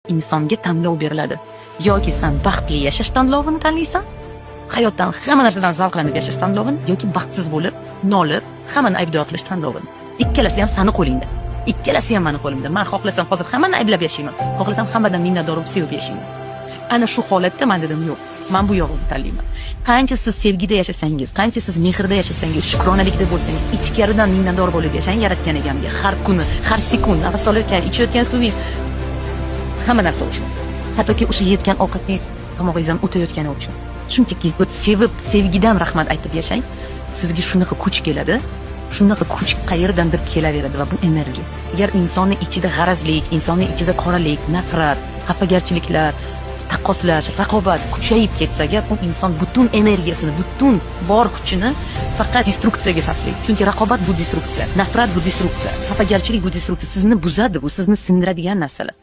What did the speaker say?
insonga tanlov beriladi. Yoki sen baxtli yashash tanlovini tanlaysan, hayotdan hamma narsadan zavqlanib yashash tanlovini, yoki baxtsiz bo'lib, nolib, hammani aybdor qilish tanlovini. Ikkalasi ham seni qo'lingda. Ikkalasi ham meni qo'limda. Men xohlasam hozir hammani ayblab yashayman. Xohlasam hammadan minnatdor bo'lib sevib yashayman. Ana shu holatda men dedim, yo'q, men bu yo'lni tanlayman. Qancha siz sevgida yashasangiz, qancha siz mehrda yashasangiz, shukronalikda bo'lsangiz, ichkaridan minnatdor bo'lib yashang yaratgan egamga. Har kuni, har sekund nafas olayotgan, ichayotgan suvingiz hamma narsa uchun. Hattoki o'sha yeyotgan ovqatingiz tomog'ingizdan o'tayotgani uchun. Shunchaki sevib, sevgidan rahmat aytib yashang. Sizga shunaqa kuch keladi. Shunaqa kuch qayerdandir kelaveradi va bu energiya. Agar insonni ichida g'arazlik, insonni ichida qoralik, nafrat, xafagarchiliklar, taqqoslash, raqobat kuchayib ketsa, agar u inson butun energiyasini, butun bor kuchini faqat destruksiyaga sarflaydi. Chunki raqobat bu destruksiya, nafrat bu destruksiya, xafagarchilik bu destruksiya. Sizni buzadi, bu sizni sindiradigan narsalar.